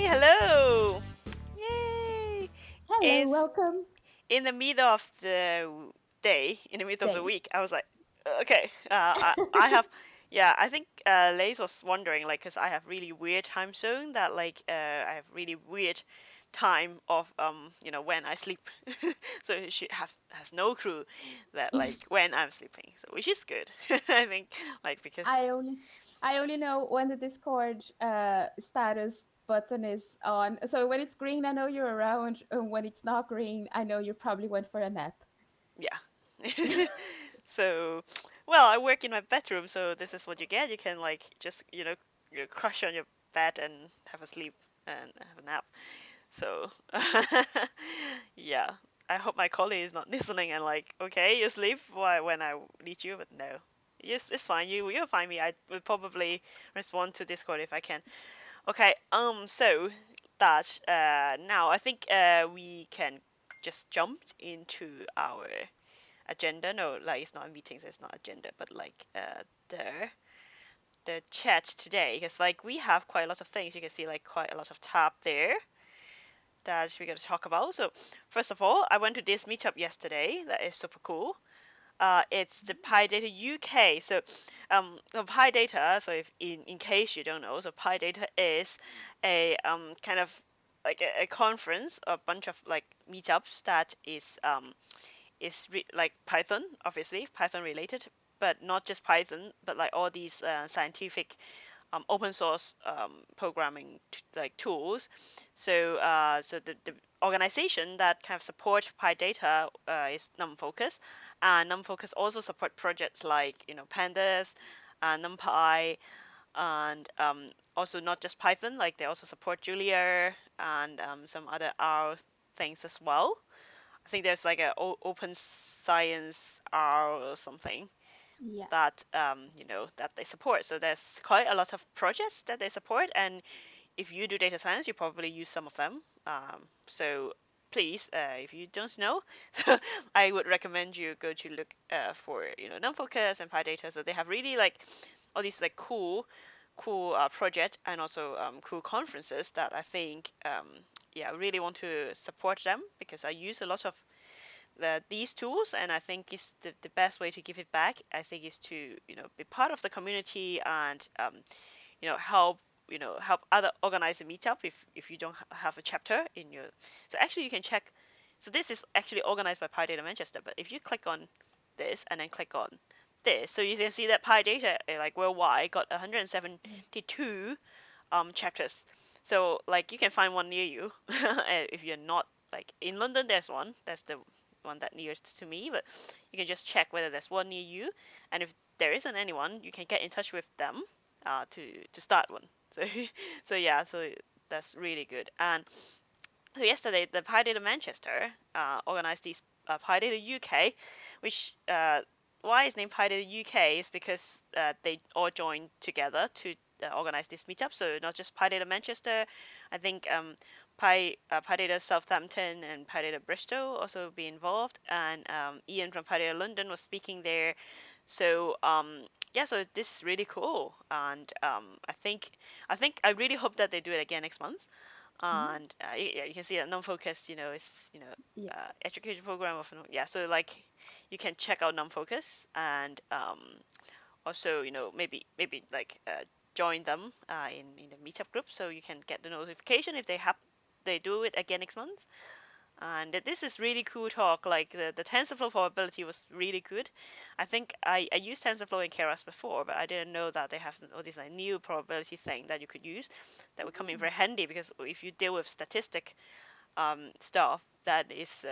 hello! Yay! Hello, It's welcome. in the middle of the day, in the middle of the Day. week. I was like, okay, I have, yeah, I think Lace was wondering, like, because I have really weird time zone that, like, I have really weird time of, when I sleep. So she has no clue that, like, when I'm sleeping. So, which is good, I think, like, because I only I only know when the Discord status button is on. So when it's green, I know you're around. And when it's not green, I know you probably went for a nap. yeah. So, well, I work in my bedroom, so this is what you get. You can like just you crush on your bed and have a sleep and have a nap. So, yeah. I hope my colleague is not listening and like, okay, you sleep when I need you, but no. Yes, it's fine. You'll find me. I will probably respond to Discord if I can. Okay. So that now I think we can just jump into our agenda. No, like it's not a meeting, so it's not agenda, but like the chat today, because like we have quite a lot of things. You can see like quite a lot of tab there that we're gonna talk about. So first of all, I went to this meetup yesterday. That is super cool. It's the PyData UK. So PyData. So if in case you don't know, so PyData is a kind of like a conference, a bunch of like meetups that is like Python, obviously Python related, but not just Python, but like all these scientific open source programming like tools. So the organization that kind of support PyData is NumFocus, and NumFocus also support projects like Pandas, NumPy, and also not just Python, like they also support Julia and some other R things as well. I think there's like a open science R or something Yeah. that that they support. So there's quite a lot of projects that they support, and if you do data science, you probably use some of them. So please, if you don't know, I would recommend you go to look for NumFocus and PyData. So they have really like all these like cool project and also cool conferences that I think yeah, I really want to support them because I use a lot of these tools, and I think is the best way to give it back. I think is to be part of the community and help help other organize a meetup if you don't have a chapter in your. So actually you can check. So this is actually organized by PyData Manchester, but if you click on this and then click on this, so you can see that PyData like worldwide got 172 chapters. So like you can find one near you if you're not like in London. There's one. That's the one that nearest to me. But you can just check whether there's one near you, and if there isn't anyone, you can get in touch with them to start one. So so yeah, so that's really good. And so yesterday, the PyData Manchester organized these PyData UK, which why is named PyData UK is because they all joined together to organize this meetup. So not just PyData Manchester, I think PyData Southampton and PyData Bristol also be involved, and Ian from PyData London was speaking there. So yeah, so this is really cool, and I think I really hope that they do it again next month. Mhm. And yeah, you can see that non-focus is Yeah. education program of yeah, so like you can check out non-focus and also maybe like join them in the meetup group so you can get the notification if they do it again next month. And this is really cool talk. Like the TensorFlow probability was really good. I think I used TensorFlow in Keras before, but I didn't know that they have all this like new probability thing that you could use that would come in very handy because if you deal with statistic stuff that is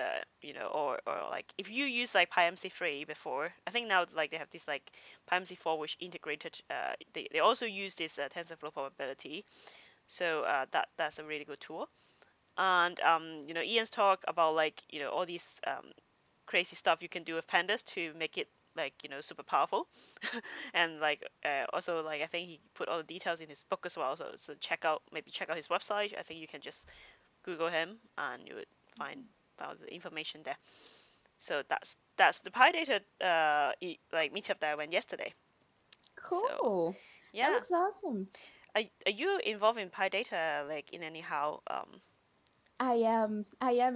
or like if you use like PyMC3 before, I think now like they have this like PyMC4 which integrated they also use this TensorFlow probability. So that's a really good tool. And Ian's talk about like all these crazy stuff you can do with pandas to make it like super powerful. And like also like I think he put all the details in his book as well, so check out his website. I think you can just Google him and you would find the information there. So that's the PyData like meetup that I went yesterday. So Cool. That yeah. looks awesome. are you involved in PyData like in anyhow? I am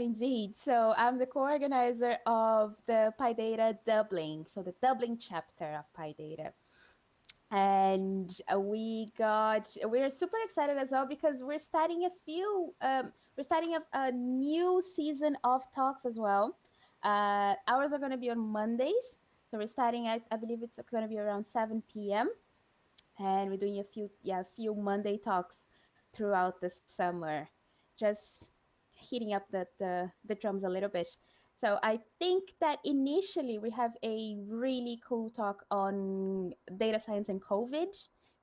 indeed. So I'm the co-organizer of the PyData Dublin, so the Dublin chapter of PyData. And we're super excited as well because we're starting a new season of talks as well. Ours are going to be on Mondays, so we're starting at, I believe it's going to be around 7 p.m., and we're doing a few Monday talks throughout the summer, just heating up the drums a little bit. So I think that initially we have a really cool talk on data science and COVID.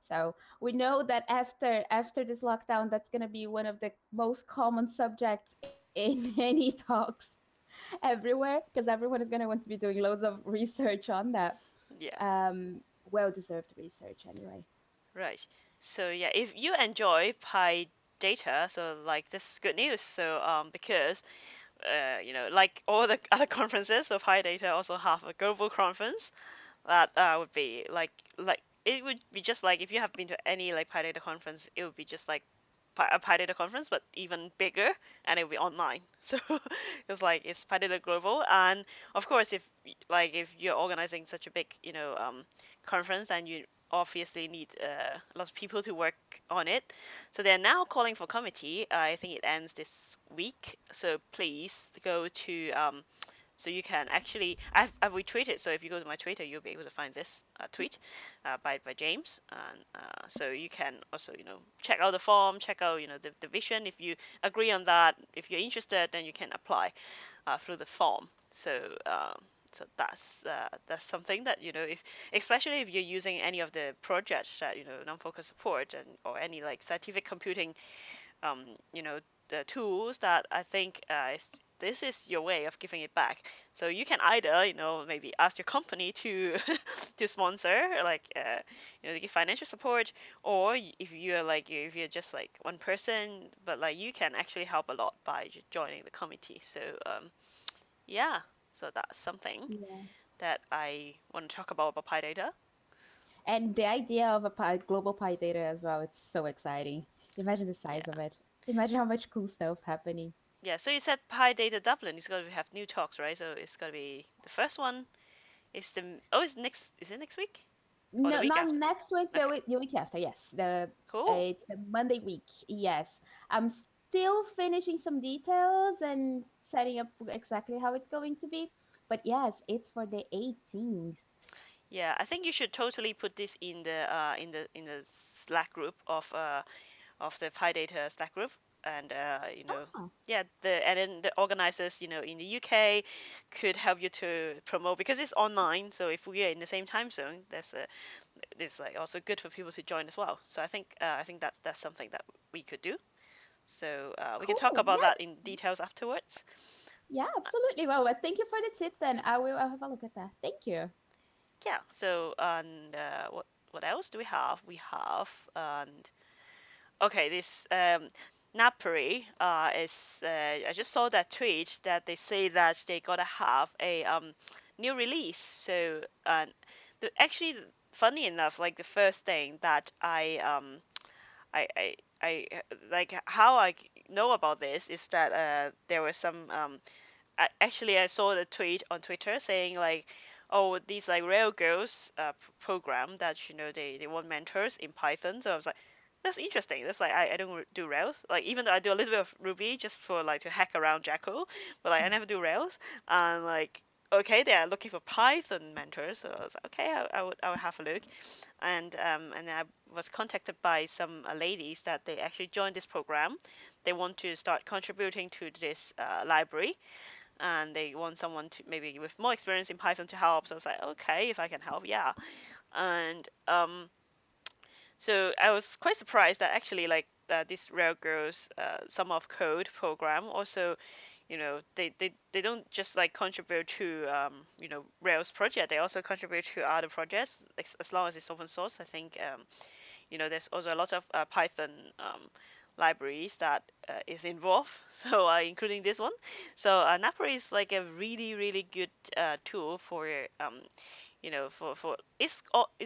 So we know that after this lockdown, that's going to be one of the most common subjects in any talks everywhere, because everyone is going to want to be doing loads of research on that. Yeah. Um, well deserved research anyway. Right. So yeah, if you enjoy PyData, so like this is good news. So because like all the other conferences, so PyData also have a global conference that would be like it would be just like if you have been to any like PyData conference, it would be just like a PyData conference, but even bigger, and it will be online. So it's like it's PyData global, and of course, if you're organizing such a big conference, then you obviously need lots of people to work on it. So they're now calling for committee. I think it ends this week. So please go to so you can actually, I've retweeted. So if you go to my Twitter, you'll be able to find this tweet by James. And so you can also check out the form, check out the vision. If you agree on that, if you're interested, then you can apply through the form. So that's something that if especially if you're using any of the projects that non-focus support and or any like scientific computing um, you know, the tools that I think this is your way of giving it back. So you can either, maybe ask your company to to sponsor, like, to give financial support, or if you're just like one person, but like you can actually help a lot by joining the committee. So yeah, so that's something Yeah. that I want to talk about PyData. And the idea of a global Pi data as well, it's so exciting. Imagine the size of Yeah. it. Imagine how much cool stuff happening. Yeah, so you said PyData Dublin is going to have new talks, right? So it's going to be the first one. It's next. Is it next week or the No, week not after? next week, Okay, the week after. Yes, cool. it's the Monday week. Yes, I'm still finishing some details and setting up exactly how it's going to be. But yes, it's for the 18th. Yeah, I think you should totally put this in the Slack group of the PyData Slack group, and Oh, yeah, and then the organizers in the UK could help you to promote because it's online. So if we are in the same time zone, there's like also good for people to join as well. So I think that's something that we could do. So we can talk cool. about Yeah, that in details afterwards. yeah, absolutely. Well, thank you for the tip. Then I'll have a look at that. Thank you. Yeah. So and what else do we have? We have and okay, this Napoli is I just saw that tweet that they say that they gotta have a new release. So actually, funny enough, like the first thing that I like how I know about this is that there was some actually I saw the tweet on Twitter saying like, oh, these like Railgirls program that they want mentors in Python. So I was like, that's interesting. That's like I don't do Rails. Like even though I do a little bit of Ruby just for like to hack around Jekyll, but like I never do Rails. And like okay, they are looking for Python mentors. So I was like, okay, I would have a look. And I was contacted by some ladies that they actually joined this program. They want to start contributing to this library, and they want someone to maybe with more experience in Python to help. So I was like, okay, if I can help, yeah. And so I was quite surprised that actually like this Railgirls Summer of Code program also, they don't just like contribute to Rails project. They also contribute to other projects as long as it's open source. I think there's also a lot of Python libraries that is involved, so including this one. So Napper is like a really really good tool for for it's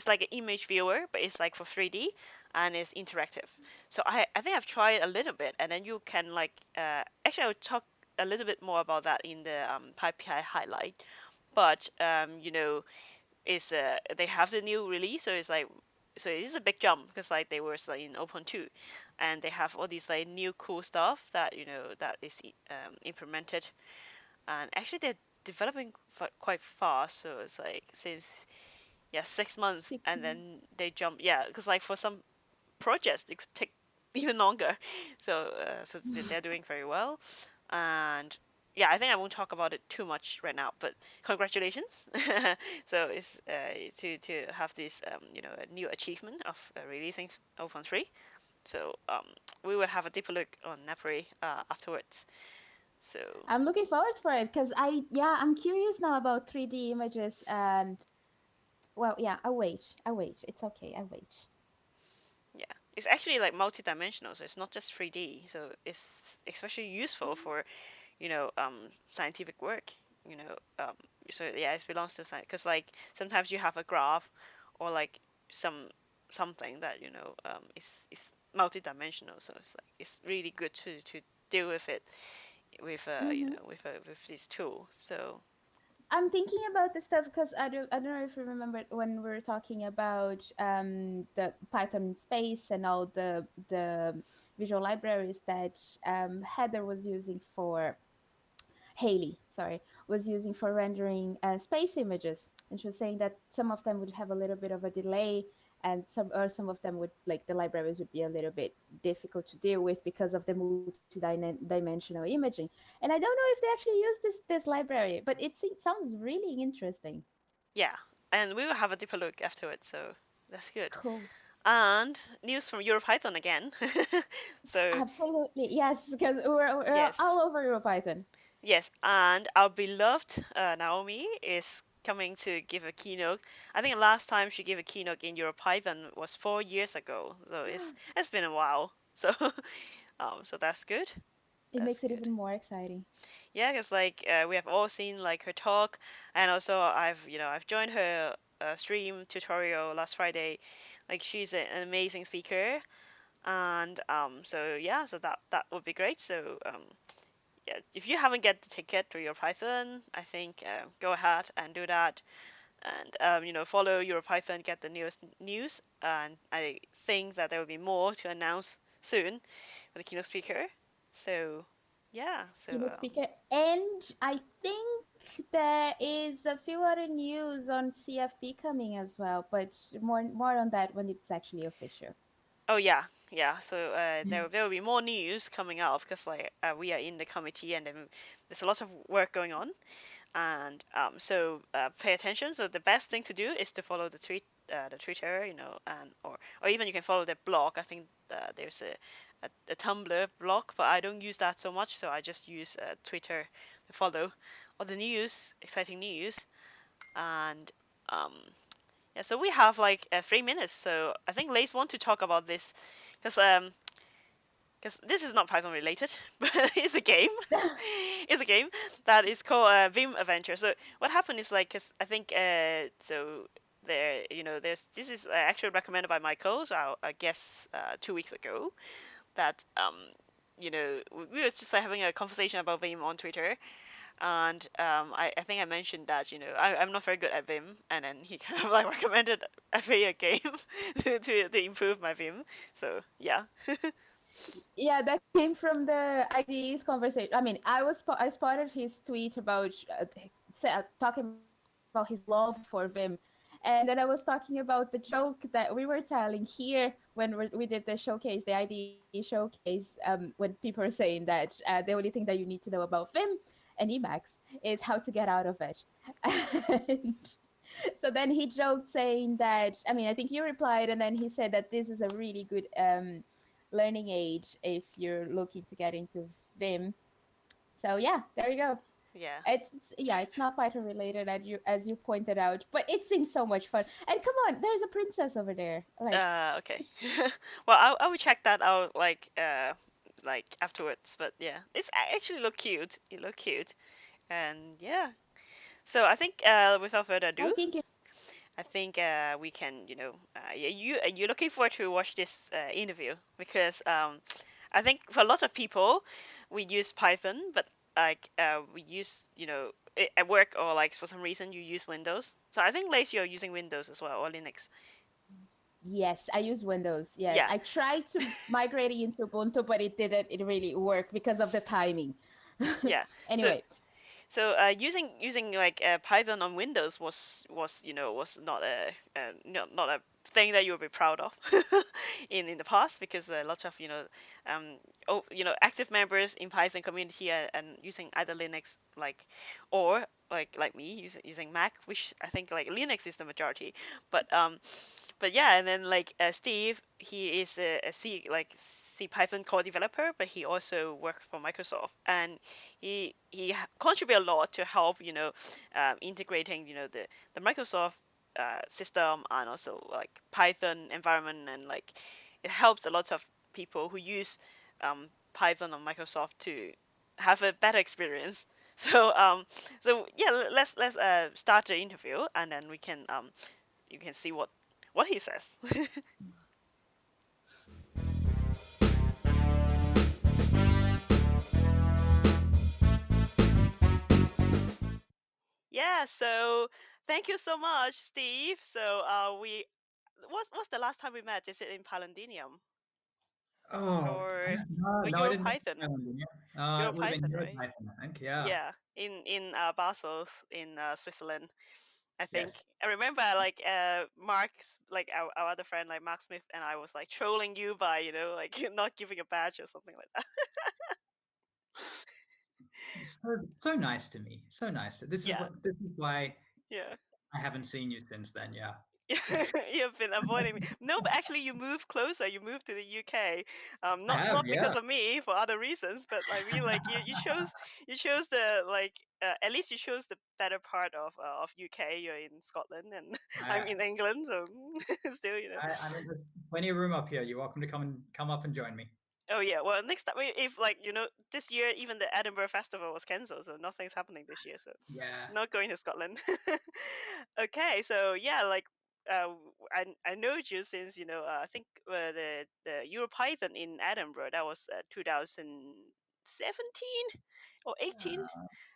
like an image viewer, but it's like for 3D and it's interactive. So I think I've tried a little bit, and then you can like actually I will talk a little bit more about that in the PyPI highlight. But is they have the new release, so it's like so it is a big jump because like they were like in open 2, and they have all these like new cool stuff that that is implemented, and actually they're developing quite fast. So it's like since 6 months, Sick. and then they jump, because like for some projects it could take even longer. So they're doing very well, and yeah, I think I won't talk about it too much right now, but congratulations. So it's to have this a new achievement of releasing open 3. So we will have a deeper look on Napoli afterwards. So I'm looking forward for it because I'm curious now about 3D images and well, yeah, I wait. It's okay, I wait. yeah, it's actually like multi-dimensional, so it's not just 3D. So it's especially useful for scientific work. You know, um, so yeah, it belongs to science because like sometimes you have a graph or like some something that is multi-dimensional. So it's like it's really good to deal with it with Mm-hmm. with this tool. So I'm thinking about this stuff because I don't know if you remember when we were talking about the Python in space and all the visual libraries that Heather was using for Haley, sorry, was using for rendering space images, and she was saying that some of them would have a little bit of a delay, and some of them would like the libraries would be a little bit difficult to deal with because of the multi-dimensional imaging. And I don't know if they actually use this library, but it sounds really interesting. yeah, and we will have a deeper look afterwards. So that's good. Cool. And news from EuroPython again. So Absolutely, yes, because we're yes, all over EuroPython. yes, and our beloved Naomi is coming to give a keynote. I think the last time she gave a keynote in EuroPython was 4 years ago, so it's been a while. So so that's good. It That's makes it good. even more exciting. Yeah, because like we have all seen like her talk, and also I've joined her stream tutorial last Friday. Like she's an amazing speaker, and so yeah, so that would be great. So yeah, if you haven't get the ticket to your Python, I think go ahead and do that, and follow your Python, get the newest news, and I think that there will be more to announce soon for the keynote speaker. So yeah, so Keynote speaker. And I think there is a few other news on CFP coming as well, but more on that when it's actually official. oh yeah, yeah. So there will be more news coming out because like we are in the committee, and then there's a lot of work going on, and so pay attention. So the best thing to do is to follow the Twitter, and or even you can follow their blog. I think there's a Tumblr blog, but I don't use that so much, so I just use Twitter to follow all the news, exciting news, and um, yeah. So we have like 3 minutes. So I think Lace want to talk about this because this is not Python related, but it's a game. It's a game that is called Vim Adventure. So what happened is like, cause I think so there, there's this is actually recommended by Michael. So I guess 2 weeks ago that we were just like having a conversation about Vim on Twitter, and I think I mentioned that I'm not very good at Vim, and then he kind of like recommended a game to improve my Vim. So yeah. Yeah, that came from the IDE's conversation. I mean, I spotted his tweet about talking about his love for Vim, and then I was talking about the joke that we were telling here when we did the showcase, the IDE showcase. When people are saying that the only thing that you need to know about Vim and Emacs is how to get out of it. And so then he joked saying that, I mean, I think you replied, and then he said that this is a really good learning aid if you're looking to get into Vim. So yeah, there you go. Yeah. Yeah, it's not Python related as you pointed out, but it seems so much fun. And come on, there's a princess over there. Like, Okay. Well, I will check that out like afterwards. But yeah, it's actually look cute. It look cute, and yeah. So I think without further I ado, think it. I think we can, yeah, you're looking forward to watch this interview because I think for a lot of people, we use Python, but like we use, at work or like for some reason you use Windows. So I think Lace, you're using Windows as well or Linux. Yes, I use Windows. Yes, Yeah. I tried to migrate it into Ubuntu, but it really work because of the timing. Yeah. So Anyway, using like Python on Windows was not not a thing that you would be proud of in the past because a lot of active members in Python community and using either Linux or like me using Mac, which I think like Linux is the majority, but yeah, and then like Steve, he is a C Python core developer, but he also works for Microsoft, and he contribute a lot to help integrating the Microsoft system and also like Python environment, and like it helps a lot of people who use Python on Microsoft to have a better experience. So yeah, let's start the interview, and then we can you can see what he says. Yeah, so thank you so much, Steve. So we what's the last time we met? Is it in Palandinium Oh, or no, or no, I didn't know EuroPython? it would have been EuroPython, right? Python, I think. Yeah. Yeah, in Basel in Switzerland. I think Yes. I remember like Mark's like our other friend like Mark Smith and I was like trolling you by like not giving a badge or something like that. So nice to me. So nice. Yeah, This is why yeah. I haven't seen you since then. Yeah. You've been avoiding me. No, but actually, you moved closer. You moved to the UK. I have, Not yeah. because of me, for other reasons. But I mean, like you chose the like at least you chose the better part of UK. You're in Scotland, and I'm I, in England. So still, I mean, there's plenty of room up here. You're welcome to come up and join me. Oh yeah, well next time if like this year even the Edinburgh Festival was cancelled, so nothing's happening this year. So Yeah. not going to Scotland. Okay, so yeah, like I know you since I think the EuroPython in Edinburgh that was 2017 or 18, Uh,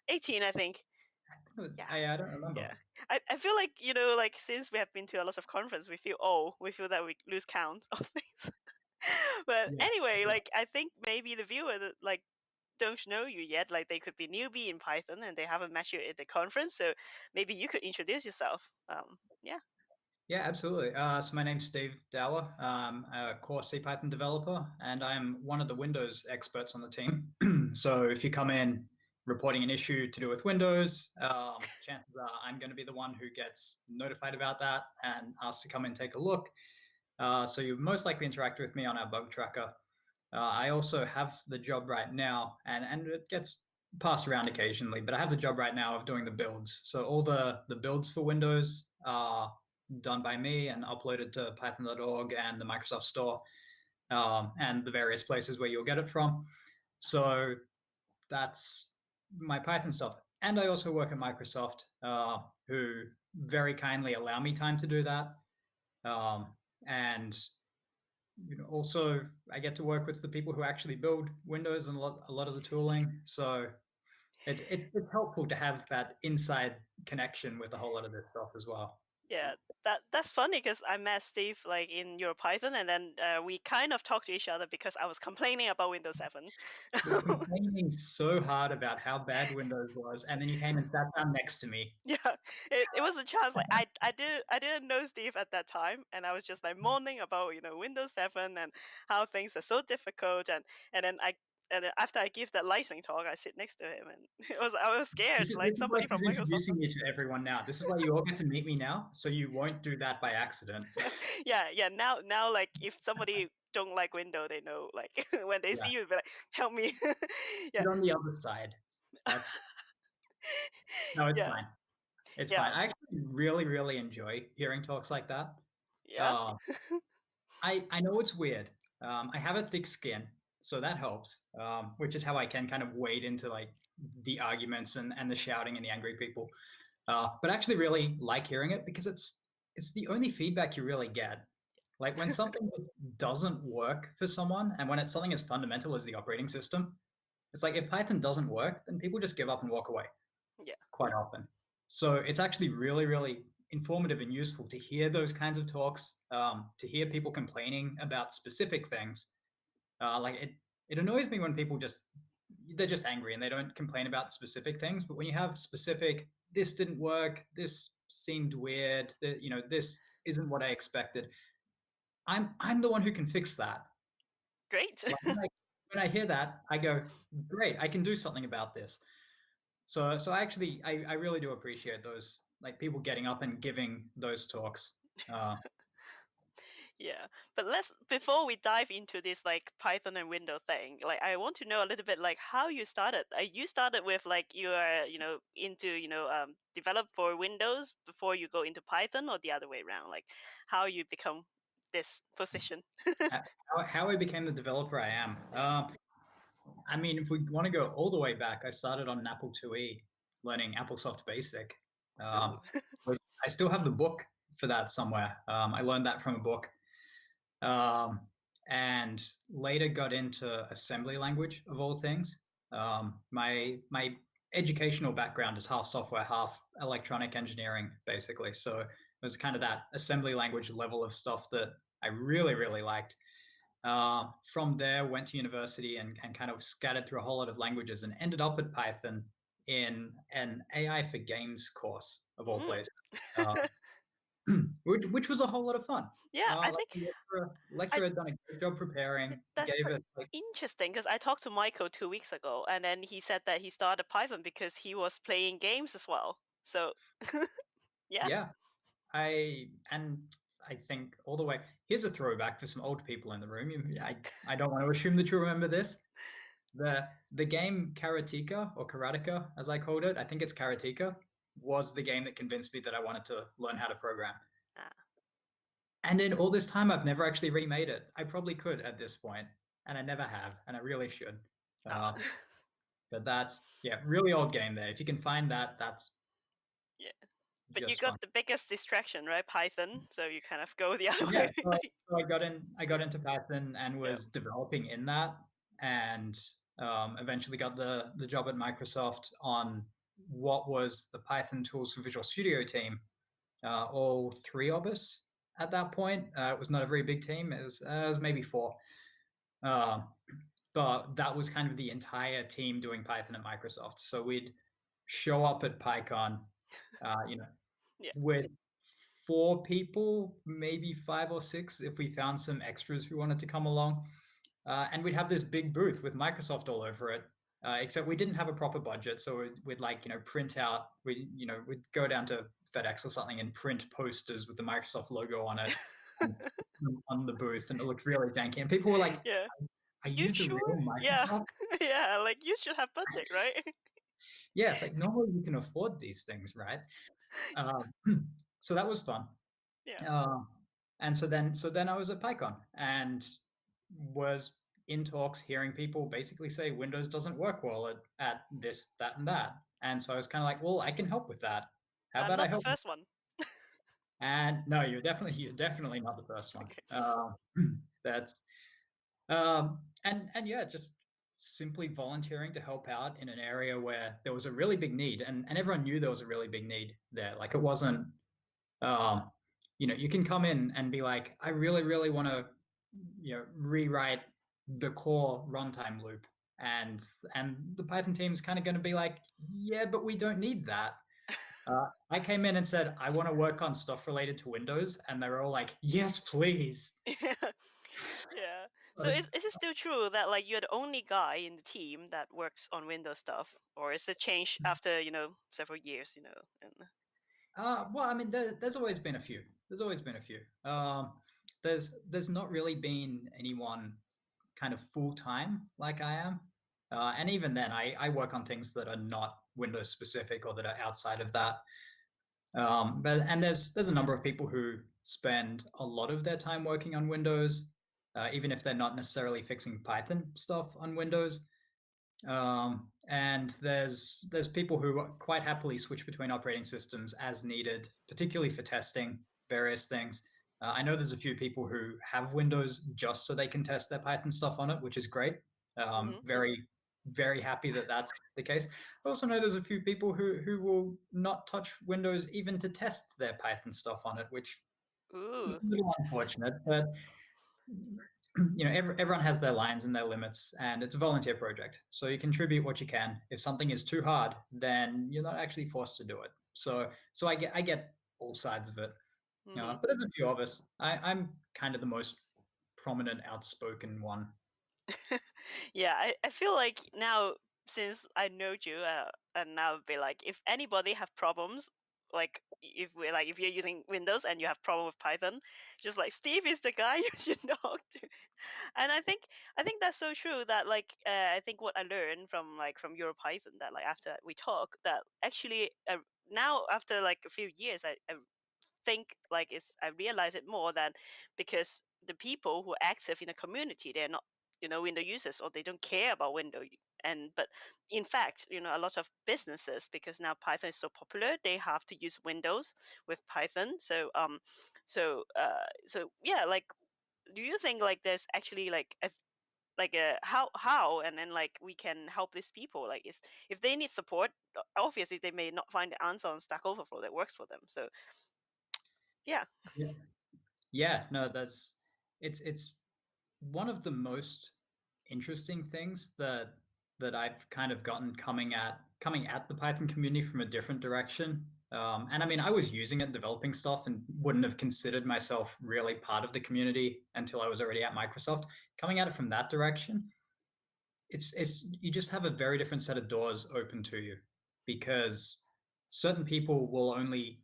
18 I think. Yeah, I don't remember. yeah. I feel like like since we have been to a lot of conference, we feel we feel that we lose count of things. But Yeah. anyway, like I think maybe the viewer that like don't know you yet, like they could be newbie in Python and they haven't met you at the conference, so maybe you could introduce yourself. Yeah. Yeah, absolutely. So my name's Steve Dower. I'm a core CPython developer, and I'm one of the Windows experts on the team. So if you come in reporting an issue to do with Windows, chances are I'm going to be the one who gets notified about that and asked to come and take a look. So you most likely interact with me on our bug tracker. I also have the job right now, and it gets passed around occasionally, but I have the job right now of doing the builds. So all the builds for Windows are done by me and uploaded to python.org and the Microsoft Store, and the various places where you'll get it from. So that's my Python stuff. And I also work at Microsoft, who very kindly allow me time to do that. And also I get to work with the people who actually build Windows and a lot of the tooling. So it's helpful to have that inside connection with a whole lot of this stuff as well. Yeah, that's funny because I met Steve like in EuroPython, and then we kind of talked to each other because I was complaining about Windows 7. You were complaining so hard about how bad Windows was, and then you came and sat down next to me. Yeah, it was a chance. Like I didn't know Steve at that time, and I was just like moaning about Windows 7 and how things are so difficult, and then after I give that lightning talk, I sit next to him, and I was scared This like is why somebody she's from Microsoft. introducing you to everyone now. This is why you all get to meet me now, so you won't do that by accident. Yeah. Now like if somebody don't like Windows, they know like when they Yeah, see you, be like, help me. Yeah, sit on the other side. That's no, it's yeah, fine. It's fine. yeah, I actually really enjoy hearing talks like that. yeah, Uh, I know it's weird. I have a thick skin, so that helps. Which is how I can kind of wade into like the arguments and the shouting and the angry people. But I actually really like hearing it because it's the only feedback you really get. Like when something doesn't work for someone, and when it's something as fundamental as the operating system, it's like if Python doesn't work, then people just give up and walk away Yeah. quite often. So it's actually really, really informative and useful to hear those kinds of talks, to hear people complaining about specific things. Like it annoys me when people they're just angry and they don't complain about specific things. But when you have specific, this didn't work, this seemed weird, that this isn't what I expected. I'm the one who can fix that. Great. Like when I hear that, I go, great, I can do something about this. So I really do appreciate those, like people getting up and giving those talks. Uh, Yeah, but let's before we dive into this like Python and window thing, like I want to know a little bit like how you started. You started with like you are into develop for Windows before you go into Python, or the other way around. Like how you become this position. how I became the developer I am. I mean, if we want to go all the way back, I started on an Apple IIe learning AppleSoft Basic. Ooh. But I still have the book for that somewhere. I learned that from a book. Um, and later got into assembly language of all things. My educational background is half software, half electronic engineering, basically. So it was kind of that assembly language level of stuff that I really, really liked. From there, went to university and kind of scattered through a whole lot of languages and ended up at Python in an AI for games course of all Mm. places. Uh, which was a whole lot of fun. Yeah, I Like think the I lecturer had done a great job preparing, that's gave quite us like, interesting because I talked to Michael 2 weeks ago, and then he said that he started Python because he was playing games as well. So yeah. yeah, and I think all the way. Here's a throwback for some old people in the room. I don't want to assume that you remember this. The game Karateka, or Karateka as I called it, I think it's Karateka, was the game that convinced me that I wanted to learn how to program. Ah. And in all this time, I've never actually remade it. I probably could at this point, and I never have, and I really should. Ah. But that's, yeah, really old game there. If you can find that, that's Yeah. But you just fun. got the biggest distraction, right? Python. So you kind of go the other Yeah, way. so I got into Python and Yeah. was developing in that, and eventually got the job at Microsoft on what was the Python tools for Visual Studio team. All three of us at that point. It was not a very big team. It was maybe four. Um, but that was kind of the entire team doing Python at Microsoft. So we'd show up at PyCon, you know, Yeah. with four people, maybe five or six, if we found some extras who wanted to come along. And we'd have this big booth with Microsoft all over it. Except we didn't have a proper budget, so we'd like print out. We'd go down to FedEx or something and print posters with the Microsoft logo on it and stick them on the booth, and it looked really janky. And people were like, Yeah. "Are You you the sure? real Yeah. Microsoft?" Yeah. Like you should have budget, right? Yes, like normally you can afford these things, right? Um, so that was fun. Yeah. Uh, and so then I was at PyCon and was in talks hearing people basically say Windows doesn't work well at this, that, and that. And so I was kind of like, well, I can help with that. So How I'm about I not the help? first one. And no, you're definitely not the first one. Okay. That's and yeah, just simply volunteering to help out in an area where there was a really big need, and everyone knew there was a really big need there. Like it wasn't um, you can come in and be like, I really, really want to, rewrite the core runtime loop. And the Python team is kind of going to be like, yeah, but we don't need that. I came in and said, I want to work on stuff related to Windows. And they were all like, yes, please. Yeah. Yeah. So So, is it still true that like you're the only guy in the team that works on Windows stuff, or is it changed after several years? And well, I mean, there's always been a few. There's always been a few. There's not really been anyone kind of full time like I am. And even then, I work on things that are not Windows specific or that are outside of that. But there's a number of people who spend a lot of their time working on Windows, even if they're not necessarily fixing Python stuff on Windows. And there's people who quite happily switch between operating systems as needed, particularly for testing. various things. I know there's a few people who have Windows just so they can test their Python stuff on it, which is great. Very, very happy that that's the case. I also know there's a few people who will not touch Windows even to test their Python stuff on it, which is a little unfortunate. But everyone has their lines and their limits, and it's a volunteer project, so you contribute what you can. If something is too hard, then you're not actually forced to do it. So I get all sides of it. But there's a few of us. I'm kind of the most prominent, outspoken one. Yeah, I feel like now, since I know you, and now be like, if anybody have problems, like if you're using Windows and you have problem with Python, just like Steve is the guy you should talk to. And I think that's so true, that like I think what I learned from EuroPython, that like after we talk, that actually now after like a few years, I think like I realize it more, than because the people who are active in the community, they're not window users, or they don't care about window. But in fact, a lot of businesses, because now Python is so popular, they have to use Windows with Python. So yeah, like, do you think like there's actually like a how and then like we can help these people, like, is if they need support, obviously they may not find the answer on Stack Overflow that works for them. So yeah. Yeah, no, it's one of the most interesting things that I've kind of gotten coming at the Python community from a different direction. And I mean, I was using it, developing stuff, and wouldn't have considered myself really part of the community until I was already at Microsoft. Coming at it from that direction, it's you just have a very different set of doors open to you, because certain people will only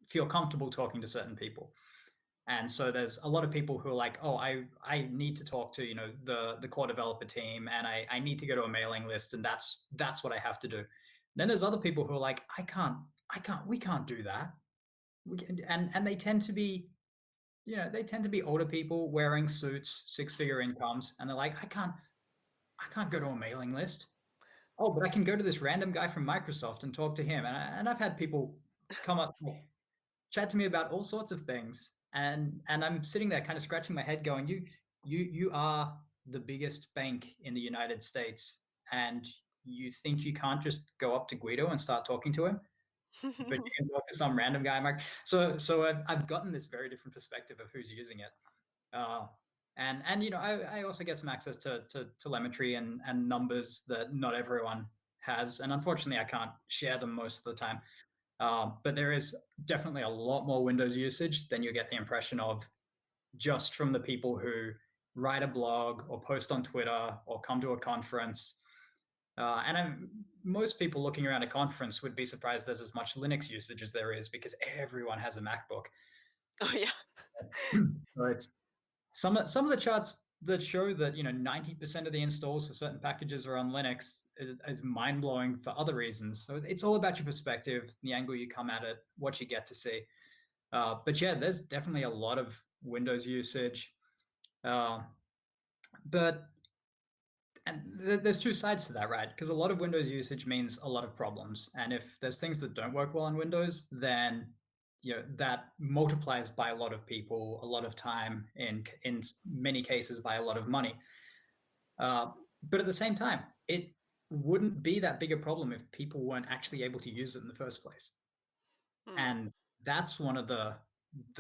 feel comfortable talking to certain people. And so there's a lot of people who are like, oh, I need to talk to the core developer team, and I need to go to a mailing list, and that's what I have to do. Then there's other people who are like, we can't do that. And they tend to be older people wearing suits, six-figure incomes, and they're like, I can't go to a mailing list. Oh, but I can go to this random guy from Microsoft and talk to him. And I've had people come up, chat to me about all sorts of things, and I'm sitting there kind of scratching my head going, you are the biggest bank in the United States, and you think you can't just go up to Guido and start talking to him, but you can talk to some random guy, Mark. So I've gotten this very different perspective of who's using it. And I also get some access to telemetry and numbers that not everyone has, and unfortunately I can't share them most of the time. But there is definitely a lot more Windows usage than you get the impression of just from the people who write a blog or post on Twitter or come to a conference. Most people looking around a conference would be surprised there's as much Linux usage as there is, because everyone has a MacBook. Oh yeah. So it's some of the charts that show that 90% of the installs for certain packages are on Linux is mind blowing for other reasons. So it's all about your perspective, the angle you come at it, what you get to see. But yeah, there's definitely a lot of Windows usage. But there's two sides to that, right? Because a lot of Windows usage means a lot of problems, and if there's things that don't work well on Windows, then that multiplies by a lot of people, a lot of time, in many cases by a lot of money. But at the same time, it wouldn't be that big a problem if people weren't actually able to use it in the first place. And that's one of the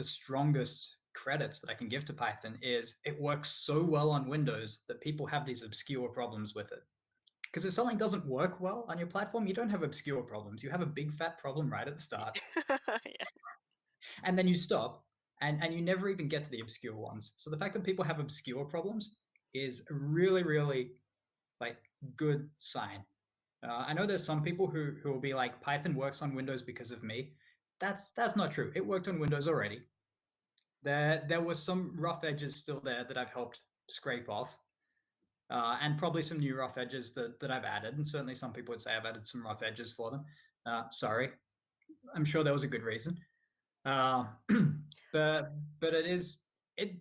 strongest credits that I can give to Python, is it works so well on Windows that people have these obscure problems with it. Because if something doesn't work well on your platform, you don't have obscure problems. You have a big fat problem right at the start. Yeah. And then you stop, and you never even get to the obscure ones. So the fact that people have obscure problems is a really, really like good sign. I know there's some people who will be like, Python works on Windows because of me. That's not true. It worked on Windows already. There was some rough edges still there that I've helped scrape off, and probably some new rough edges that I've added. And certainly some people would say I've added some rough edges for them. Sorry, I'm sure there was a good reason. But it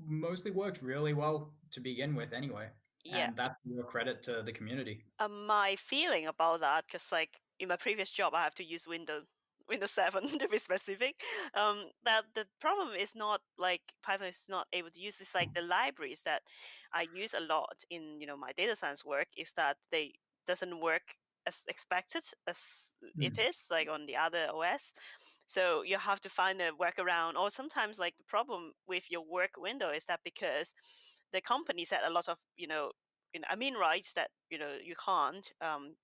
mostly worked really well to begin with anyway. Yeah. And that's real credit to the community. My feeling about that, because like in my previous job, I have to use Windows Windows 7 to be specific. That the problem is not like Python is not able to use. It's like the libraries that I use a lot in my data science work is that they doesn't work as expected as it is like on the other OS. So you have to find a workaround, or sometimes like the problem with your work window is that because the company set a lot of admin rights that you can't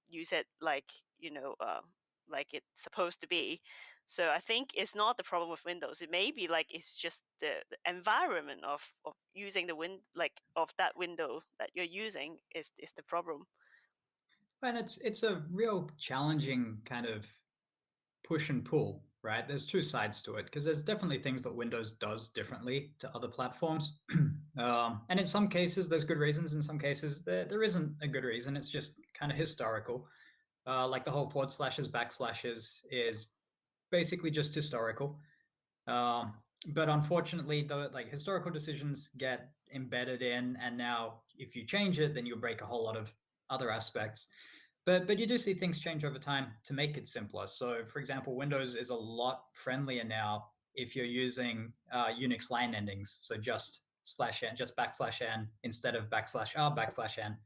use it like it's supposed to be. So I think it's not the problem with Windows. It may be like it's just the environment of using the of that window that you're using is the problem. And it's a real challenging kind of push and pull, right? There's two sides to it because there's definitely things that Windows does differently to other platforms. And in some cases, there's good reasons. In some cases, there isn't a good reason. It's just kind of historical. Like the whole forward slashes, backslashes is basically just historical. But unfortunately, the historical decisions get embedded in, and now if you change it, then you'll break a whole lot of other aspects. But you do see things change over time to make it simpler. So, for example, Windows is a lot friendlier now if you're using Unix line endings. So just /n, just \n instead of \r/n.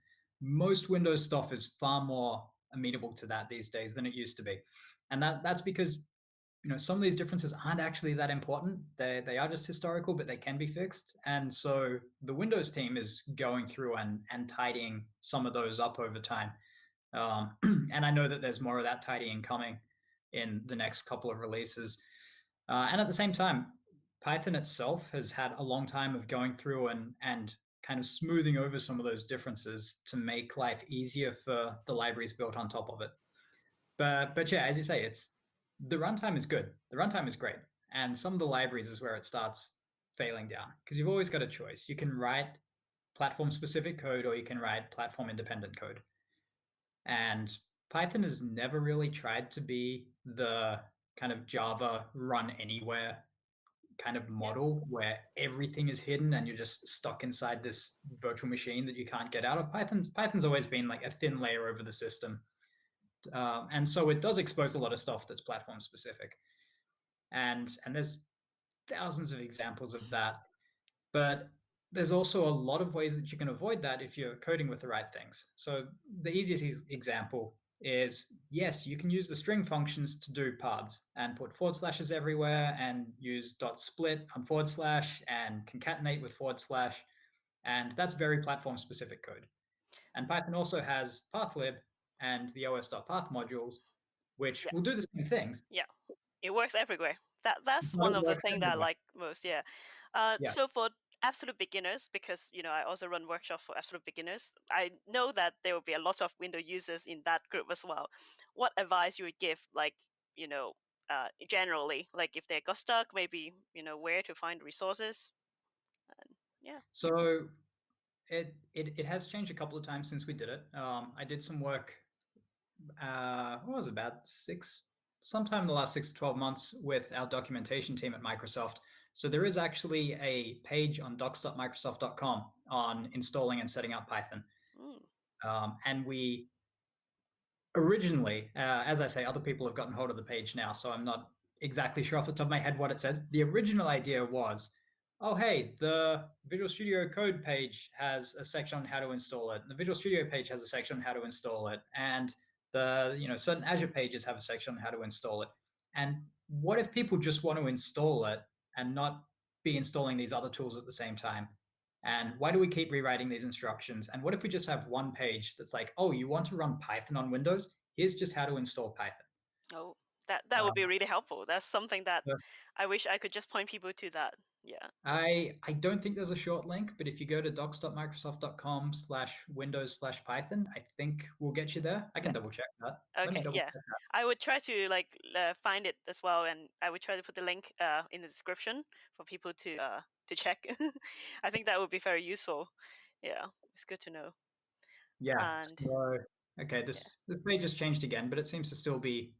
Most Windows stuff is far more amenable to that these days than it used to be, and that's because some of these differences aren't actually that important. They are just historical, but they can be fixed. And so the Windows team is going through and tidying some of those up over time. And I know that there's more of that tidying coming in the next couple of releases. And at the same time, Python itself has had a long time of going through and kind of smoothing over some of those differences to make life easier for the libraries built on top of it. But yeah, as you say, it's the runtime is good. The runtime is great. And some of the libraries is where it starts failing down because you've always got a choice. You can write platform specific code or you can write platform independent code. And Python has never really tried to be the kind of Java run anywhere kind of model where everything is hidden and you're just stuck inside this virtual machine that you can't get out of. Python's always been like a thin layer over the system. And so it does expose a lot of stuff that's platform specific. And there's thousands of examples of that. But there's also a lot of ways that you can avoid that if you're coding with the right things. So the easiest example is, yes, you can use the string functions to do paths and put forward slashes everywhere and use .split on forward slash and concatenate with forward slash. And that's very platform specific code. And Python also has pathlib and the os.path modules, which Yeah, will do the same things. yeah, it works everywhere. That's But one it of the works things that I everywhere. like most. Yeah. Yeah. So for absolute beginners, because I also run workshops for absolute beginners, I know that there will be a lot of Windows users in that group as well. What advice you would give, like generally, like if they got stuck, maybe where to find resources, and yeah. So it has changed a couple of times since we did it. I did some work. What was it, about sometime in the last 6 to 12 months with our documentation team at Microsoft. So there is actually a page on docs.microsoft.com on installing and setting up Python. Mm. And we originally, as I say, other people have gotten hold of the page now, so I'm not exactly sure off the top of my head what it says. The original idea was, oh, hey, the Visual Studio Code page has a section on how to install it. And the Visual Studio page has a section on how to install it. And the certain Azure pages have a section on how to install it. And what if people just want to install it and not be installing these other tools at the same time? And why do we keep rewriting these instructions? And what if we just have one page that's like, oh, you want to run Python on Windows? Here's just how to install Python. Oh, that would be Um, really helpful. That's something that yeah. I wish I could just point people to that. Yeah. I don't think there's a short link, but if you go to docs.microsoft.com/windows/Python, I think we'll get you there. I can Yeah. double check that. Let me Okay. double Yeah. check that. I would try to find it as well, and I would try to put the link in the description for people to check. I think that would be very useful. Yeah, it's good to know. Yeah. And So, okay, yeah, this page has changed again, but it seems to still be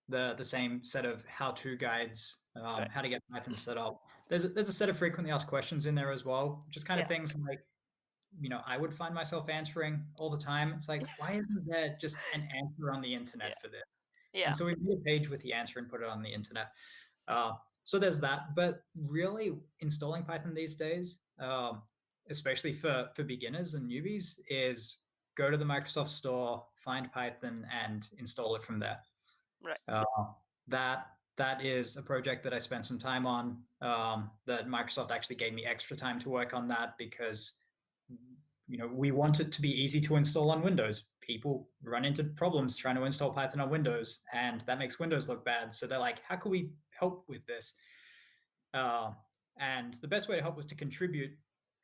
the same set of how-to guides, right. how to get Python set up. There's a set of frequently asked questions in there as well, just kind of Yeah. things like I would find myself answering all the time. It's like, why isn't there just an answer on the Yeah. internet for this? Yeah. And so we made a page with the answer and put it on the internet. So there's that. But really, installing Python these days, especially for beginners and newbies, is go to the Microsoft Store, find Python, and install it from there. Right. That is a project that I spent some time on. That Microsoft actually gave me extra time to work on that because we want it to be easy to install on Windows. People run into problems trying to install Python on Windows, and that makes Windows look bad. So they're like, how can we help with this? And the best way to help was to contribute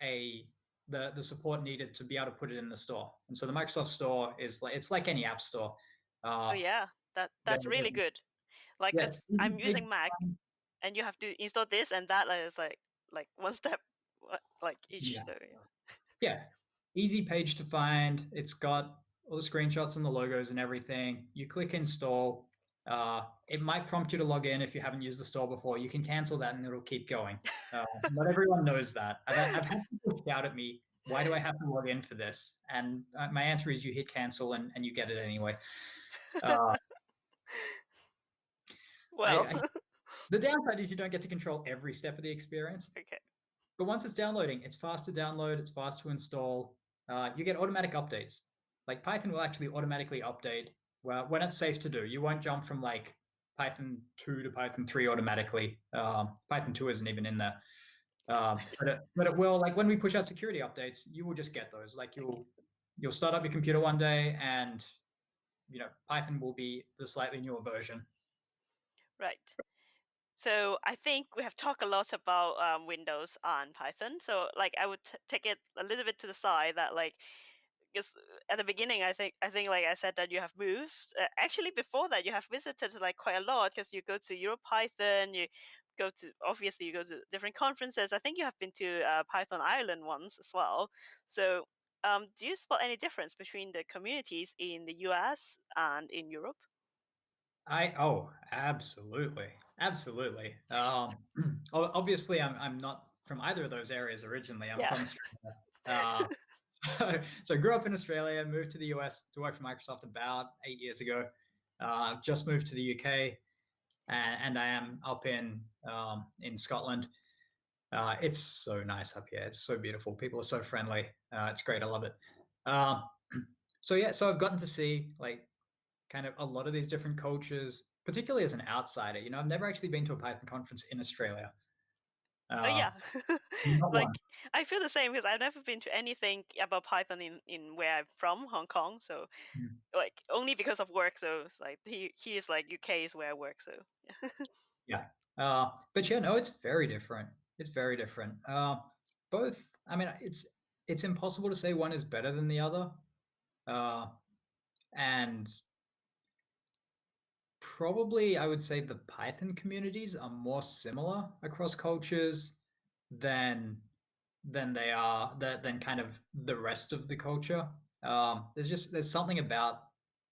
the support needed to be able to put it in the store. And so the Microsoft Store it's like any app store. Oh yeah, that's really good. Like, Yeah, cause I'm using Mac, and you have to install this and that. Is like one step, like each. Yeah. So Yeah, easy page to find. It's got all the screenshots and the logos and everything. You click install. It might prompt you to log in if you haven't used the store before. You can cancel that and it'll keep going. Not everyone knows that. I've had people shout at me, why do I have to log in for this? And my answer is you hit cancel and you get it anyway. well, the downside is you don't get to control every step of the experience. okay. But once it's downloading, it's fast to download, it's fast to install. You get automatic updates. Like Python will actually automatically update when it's safe to do. You won't jump from like Python 2 to Python 3 automatically. Python 2 isn't even in there. But it will, like when we push out security updates, you will just get those. Like you'll start up your computer one day and Python will be the slightly newer version. Right. So I think we have talked a lot about Windows on Python. So like I would take it a little bit to the side that like, because at the beginning I think like I said that you have moved. Actually, before that you have visited like quite a lot because you go to EuroPython, you go to different conferences. I think you have been to Python Ireland once as well. So do you spot any difference between the communities in the US and in Europe? Absolutely. Obviously I'm not from either of those areas originally. I'm Yeah. from Australia. So I grew up in Australia, moved to the US to work for Microsoft about 8 years ago. Just moved to the UK, and I am up in Scotland. It's so nice up here. It's so beautiful. People are so friendly. It's great. I love it. So I've gotten to see like kind of a lot of these different cultures, particularly as an outsider. I've never actually been to a Python conference in Australia. Yeah. Not Like one. I feel the same because I've never been to anything about Python in where I'm from, Hong Kong. So Mm. like only because of work. So it's like he is like UK is where I work. So Yeah. But yeah, no, it's very different. It's very different. Both. I mean, it's impossible to say one is better than the other. And probably I would say the Python communities are more similar across cultures than they are than kind of the rest of the culture. There's something about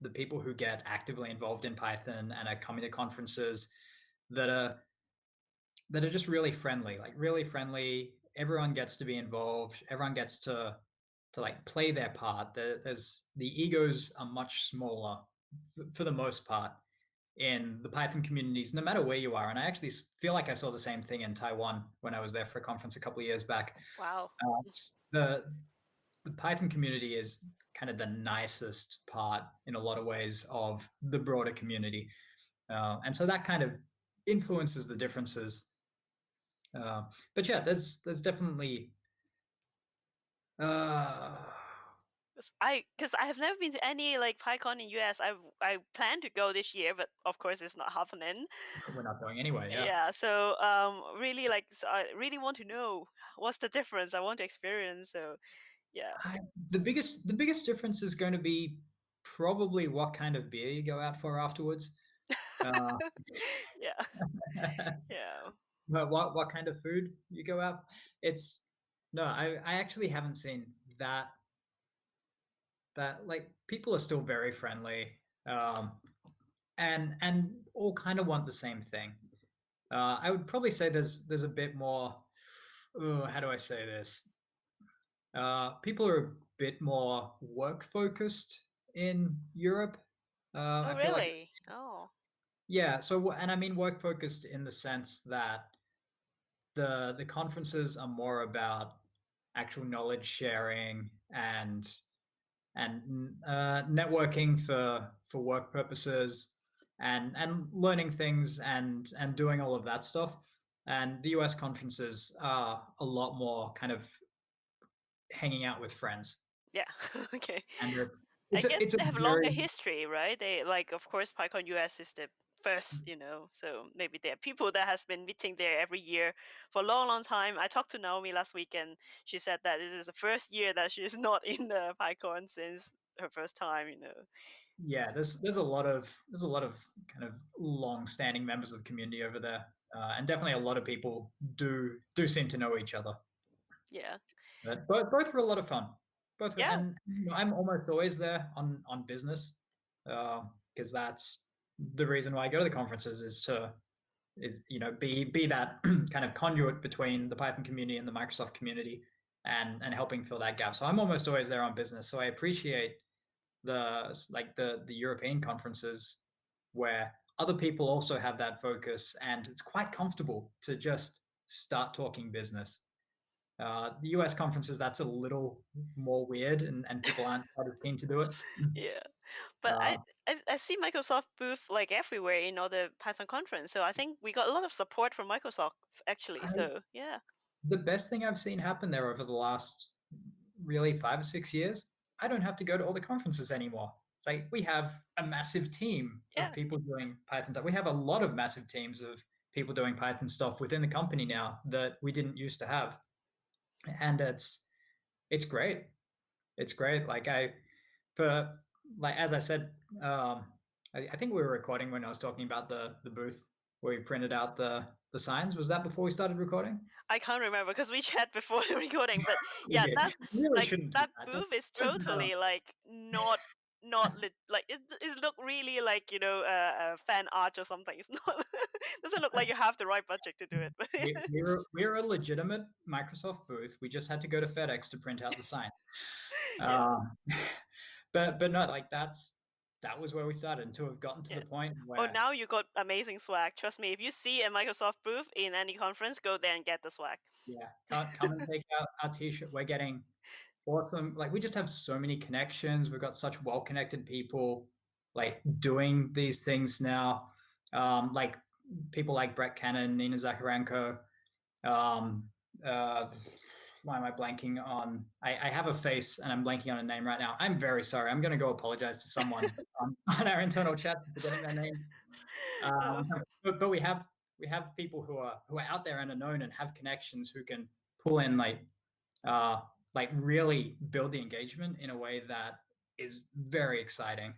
the people who get actively involved in Python and are coming to conferences that are just really friendly, like really friendly. Everyone gets to be involved. Everyone gets to like play their part. There's the egos are much smaller for the most part in the Python communities, no matter where you are. And I actually feel like I saw the same thing in Taiwan when I was there for a conference a couple of years back. wow. The Python community is kind of the nicest part in a lot of ways of the broader community. And so that kind of influences the differences. But yeah, there's definitely Because I have never been to any like PyCon in US. I plan to go this year, but of course it's not happening. we're not going anywhere. Yeah. Yeah. So really like I really want to know what's the difference. I want to experience. So yeah. The biggest difference is going to be probably what kind of beer you go out for afterwards. Yeah. Yeah. But what kind of food you go out? It's no, I actually haven't seen that like people are still very friendly, and all kind of want the same thing. I would probably say there's a bit more. How do I say this? People are a bit more work focused in Europe. Oh I feel like really? Oh, Yeah. So, and I mean work focused in the sense that the conferences are more about actual knowledge sharing and networking for work purposes and learning things and doing all of that stuff. And the US conferences are a lot more kind of hanging out with friends. yeah. Okay. And I guess it's a they have longer very history, right? They like, of course, PyCon US is the first, so maybe there are people that has been meeting there every year for a long, long time. I talked to Naomi last week, and she said that this is the first year that she is not in the PyCon since her first time. yeah. There's a lot of kind of long standing members of the community over there, and definitely a lot of people do seem to know each other. Yeah, But both were a lot of fun. Both were, yeah, and I'm almost always there on business, because that's the reason why I go to the conferences is be that kind of conduit between the Python community and the Microsoft community, and helping fill that gap. So I'm almost always there on business. So I appreciate the European conferences where other people also have that focus, and it's quite comfortable to just start talking business. The US conferences, that's a little more weird, and people aren't quite as keen to do it. yeah. But Uh, I see Microsoft booth like everywhere in all the Python conference, so I think we got a lot of support from Microsoft actually. I, So yeah, the best thing I've seen happen there over the last really 5 or 6 years, I don't have to go to all the conferences anymore. It's like we have a massive team of yeah, people doing Python stuff. We have a lot of massive teams of people doing Python stuff within the company now that we didn't used to have, and it's great. It's great. For like as I said, I think we were recording when I was talking about the booth where we printed out the signs. Was that before we started recording? I can't remember because we chat before the recording, but We yeah, did. that We really like shouldn't do that that. booth is Don't totally like not like it look really like fan art or something. It's not doesn't look like you have the right budget to do it. But we're a legitimate Microsoft booth. We just had to go to FedEx to print out the sign. yeah, Um, but no, like that was where we started, and to have gotten to yeah. the point Oh, where now you got amazing swag. Trust me, if you see a Microsoft booth in any conference, go there and get the swag. yeah, come and take out our t-shirt. We're getting awesome. Like we just have so many connections. We've got such well-connected people like doing these things now. Like people like Brett Cannon, Nina Zakharenko. Um, uh, why am I blanking on? I have a face and I'm blanking on a name right now. I'm very sorry. I'm going to go apologize to someone on our internal chat for forgetting their name. Oh, But we have people who are out there and are known and have connections who can pull in uh, really build the engagement in a way that is very exciting.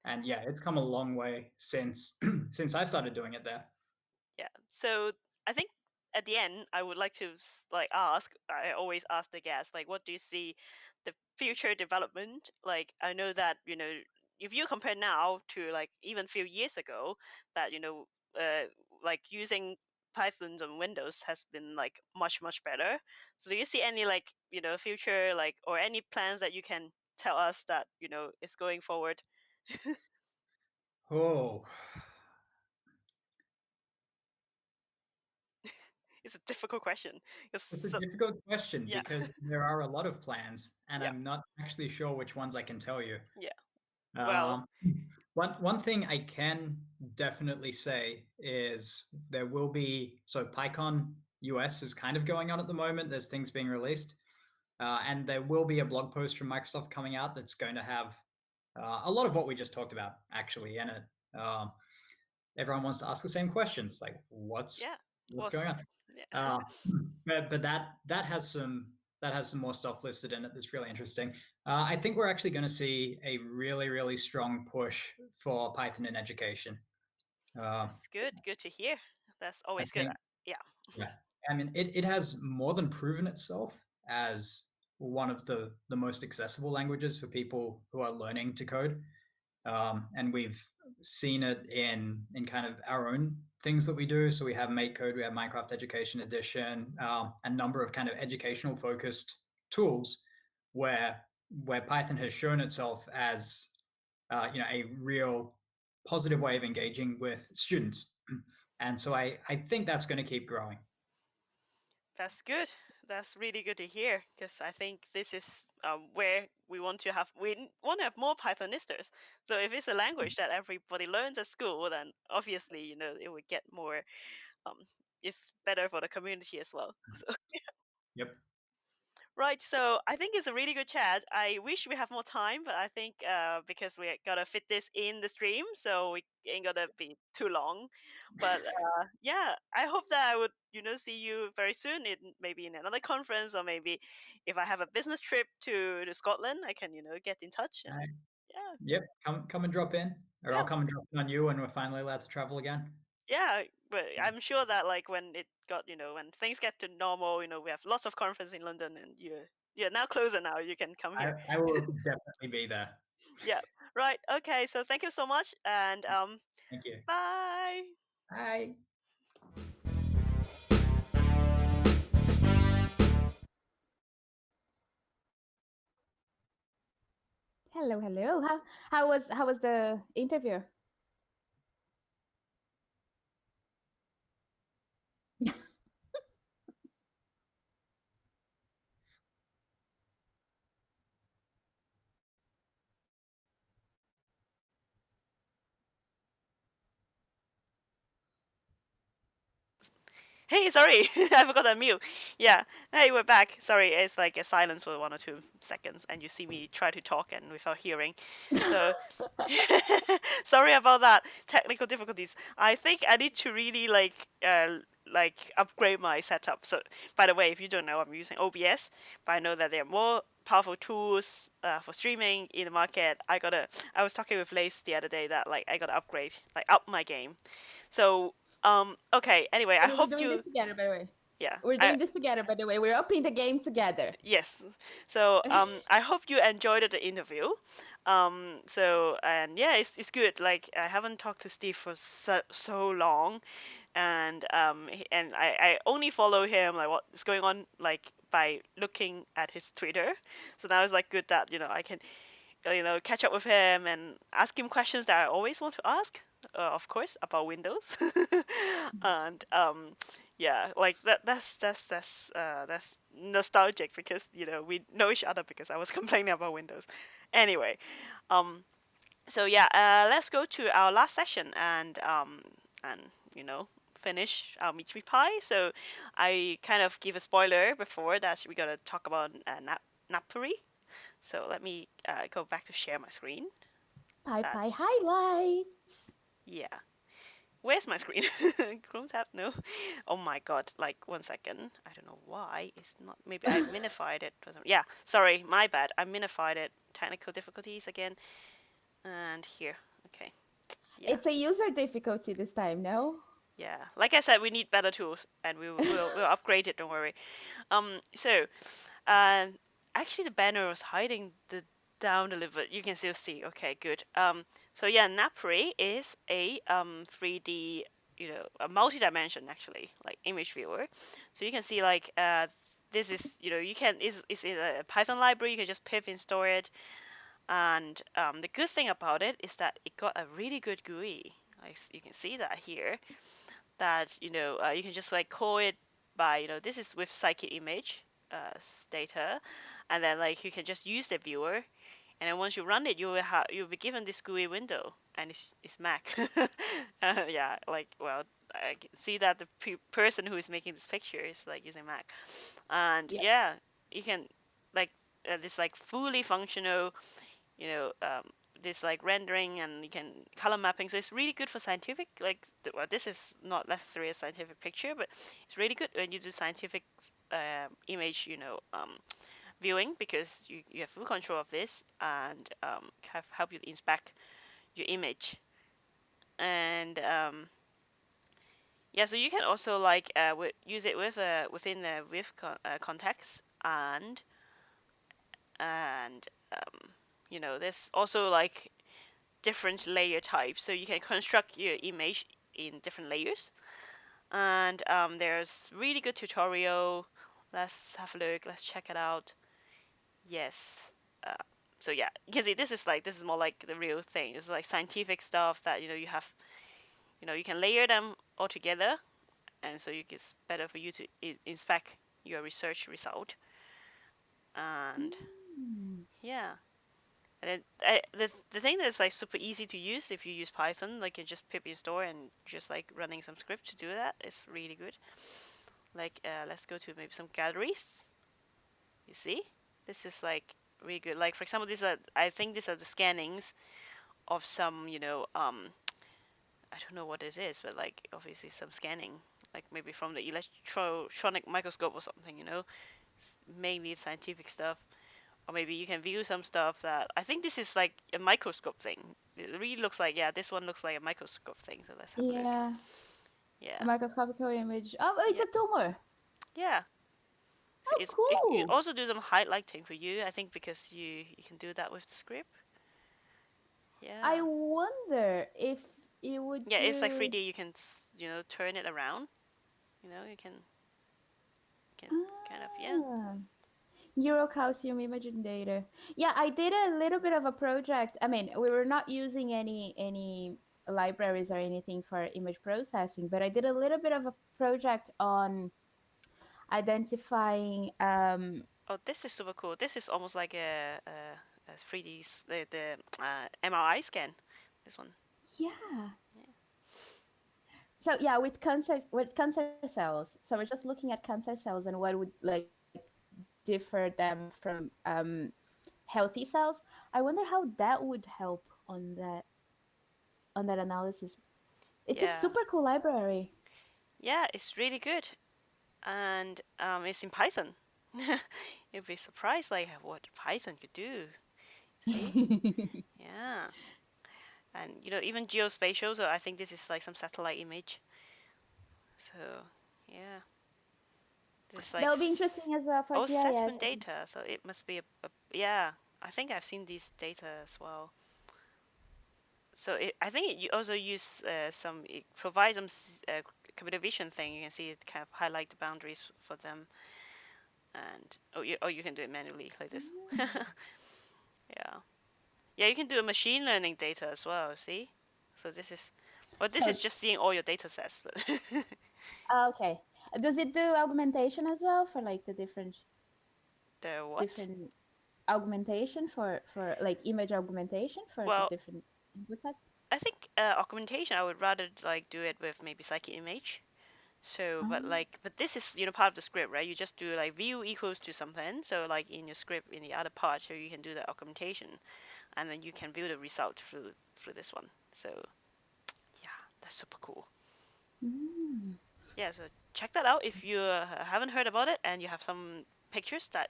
And yeah, it's come a long way since since I started doing it there. yeah. So I think at the end, I would like to like ask. I always ask the guests, like, what do you see the future development? Like, I know that if you compare now to like even a few years ago, that uh, like using Python on Windows has been like much better. So do you see any like future like or any plans that you can tell us that is going forward? Oh, It's a difficult question. it's a So, difficult question yeah, because there are a lot of plans, and yeah, I'm not actually sure which ones I can tell you. yeah. Well, Um, one thing I can definitely say is there will be PyCon US is kind of going on at the moment. There's things being released, and there will be a blog post from Microsoft coming out that's going to have a lot of what we just talked about actually in it. Everyone wants to ask the same questions, like yeah. what's Was going on. yeah. Uh, but that has some more stuff listed in it that's really interesting. I think we're actually going to see a really strong push for Python in education. Uh, That's good. Good to hear. That's I always good. think, Yeah. yeah, I mean, it has more than proven itself as one of the most accessible languages for people who are learning to code. And we've seen it in kind of our own things that we do. So we have Make Code, we have Minecraft Education Edition, a number of kind of educational focused tools where Python has shown itself as a real positive way of engaging with students. And so I think that's going to keep growing. That's good. That's really good to hear, because I think this is where we want to have more Pythonisters. So if it's a language that everybody learns at school, then obviously it would get more. It's better for the community as well. So, Yep. right. So I think it's a really good chat. I wish we have more time, but I think because we gotta fit this in the stream, so we ain't gonna be too long. But yeah, I hope that I would see you very soon, maybe in another conference, or maybe if I have a business trip to Scotland, I can get in touch. And yeah, Yep. Come and drop in, or yeah, I'll come and drop in on you when we're finally allowed to travel again. yeah. But I'm sure that like when it got when things get to normal, we have lots of conference in London, and you're now closer now. You can come here. I will definitely be there. Yeah. Right. Okay. So thank you so much, and Thank you. bye. Bye. Hello, hello. How was the interview? Hey, sorry, I forgot to mute. Yeah. Hey, we're back. Sorry, it's like a silence for 1 or 2 seconds, and you see me try to talk and without hearing. So, sorry about that. Technical difficulties. I think I need to really like upgrade my setup. So, by the way, if you don't know, I'm using OBS, but I know that there are more powerful tools for streaming in the market. I was talking with Lace the other day that like I gotta upgrade, like up my game. So okay, anyway, I And we're hope doing this together, by the way. yeah, We're doing this together, by the way. We're upping the game together. yes. So I hope you enjoyed the interview. So and yeah, it's good. Like I haven't talked to Steve for so long, and I only follow him like what's going on like by looking at his Twitter. So now it's like good that I can catch up with him and ask him questions that I always want to ask, of course, about Windows. And yeah, like that's nostalgic because we know each other because I was complaining about Windows. Anyway, um, so yeah, let's go to our last session and you know finish our Meet with Pi. So I kind of give a spoiler before that we're gonna talk about Napuri. So let me go back to share my screen. PyPI That's Highlight. yeah. Where's my screen? Chrome tab? No. Oh my god! Like 1 second. I don't know why it's not. Maybe I minified it. Yeah. Sorry, my bad. I minified it. Technical difficulties again. And here. Okay. Yeah. It's a user difficulty this time, no? Yeah. Like I said, we need better tools, and we'll upgrade it. Don't worry. So Uh, actually, the banner was hiding the down a little bit. You can still see. Okay, good. So yeah, Napri is a 3D, a multi-dimension actually, like image viewer. So you can see like this is, you can is a Python library. You can just pip install it, and the good thing about it is that it got a really good GUI. Like you can see that here that you can just like call it by this is with scikit image data, and then like you can just use the viewer, and then once you run it you'll be given this GUI window, and it's Mac. Yeah, like well, I can see that the person who is making this picture is like using Mac, and Yeah. yeah, you can like this like fully functional you know um, this like rendering, and you can color mapping, so it's really good for scientific like well, this is not necessarily a scientific picture, but it's really good when you do scientific image viewing, because you have full control of this, and have help you inspect your image. And yeah, so you can also like use it with within the context, and there's also like different layer types, so you can construct your image in different layers. And there's really good tutorial. Let's have a look. Let's check it out. Yes. Uh, So yeah, you can see this is more like the real thing. It's like scientific stuff that you have. You can layer them all together, and so it's better for you to inspect your research result. And yeah, and then the thing that's like super easy to use if you use Python, like you just pip install and just like running some script to do that is really good. Like let's go to maybe some galleries. You see, this is like really good. Like for example, I think these are the scannings of some I don't know what this is, but like obviously some scanning, like maybe from the electronic microscope or something. Mainly scientific stuff, or maybe you can view some stuff that I think this is like a microscope thing. It really looks like, yeah, this one looks like a microscope thing. So let's have a look. Yeah. Yeah. A microscopical image. Oh, it's Yeah. a tumor. Yeah. So Oh, you cool. also do some highlighting for you, I think, because you can do that with the script. I Yeah. wonder if it would Yeah, it's like do 3D. You can turn it around. You can kind of, yeah. ah, neurocalcium imaging data. Yeah, I did a little bit of a project. I mean, we were not using any libraries or anything for image processing, but I did a little bit of a project on identifying Oh, this is super cool. This is almost like a 3D the MRI scan. This one. yeah. Yeah. So yeah, with cancer cells. So we're just looking at cancer cells and what would like differ them from healthy cells. I wonder how that would help on that analysis. It's a Yeah. super cool library. Yeah, it's really good, and it's in Python. You'd be surprised like what Python could do. See? Yeah. And even geospatial. So I think this is like some satellite image. So yeah, this is like That would be interesting as well for oh, GIS. settlement data. So it must be yeah. I think I've seen these data as well. So I think you also use it provides some computer vision thing. You can see it kind of highlight the boundaries for them, and you can do it manually like this. Yeah, yeah, you can do a machine learning data as well. See, so this is So just seeing all your data sets, but okay, does it do augmentation as well for like the the what? different augmentation for like image augmentation for the Well, different input sets? I think augmentation. I would rather like do it with maybe scikit image. So, but this is part of the script, right? You just do like view equals to something. So like in your script, in the other part, so you can do the augmentation, and then you can view the result through this one. So yeah, that's super cool. Mm. Yeah, so check that out if you haven't heard about it and you have some pictures that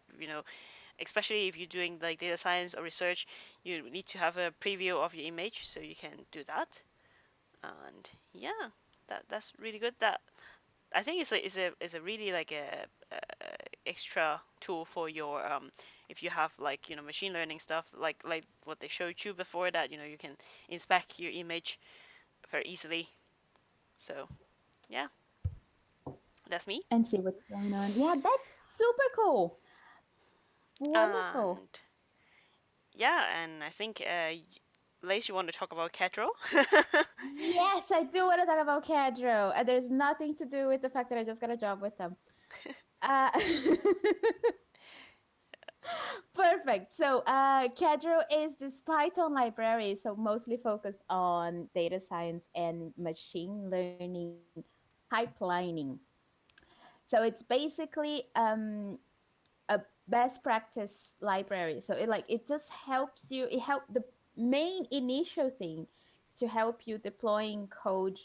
especially if you're doing like data science or research, you need to have a preview of your image, so you can do that. And yeah, that's really good. That I think it's a really like a extra tool for your if you have like machine learning stuff like what they showed you before, that you can inspect your image very easily. So yeah, that's me. And see what's going on. Yeah, that's super cool. Wonderful. And yeah, and I think Lace, you want to talk about Catrow? Yes, I do want to talk about Catrow. There's nothing to do with the fact that I just got a job with them. Uh, Perfect. So, Catrow is this Python library, so mostly focused on data science and machine learning pipelining. So it's basically a best practice library. So it just helps you. It help the main initial thing is to help you deploying code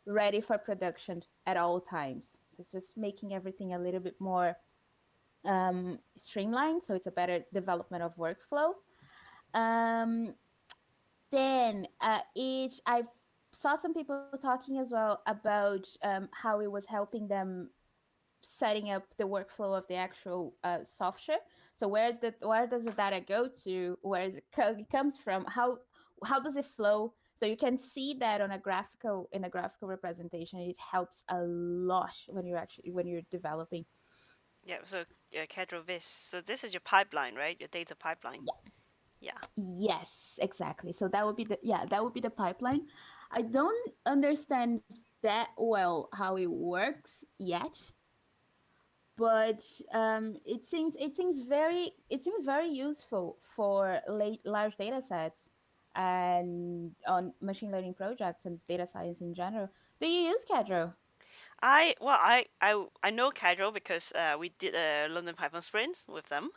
ready for production at all times. So it's just making everything a little bit more streamlined, so it's a better development of workflow. Um, then I saw some people talking as well about how it was helping them setting up the workflow of the actual software. So where does the data go to? Where is it comes from? How does it flow? So you can see that on a graphical representation. It helps a lot when you're developing. Yeah, so Catrow this. So this is your pipeline, right? Your data pipeline. Yeah. Yeah. Yes, exactly. So that would be the pipeline. I don't understand that well how it works yet, but it seems very useful for large data sets and on machine learning projects and data science in general. Do you use Catrow? I know Catrow because we did a London Python sprints with them,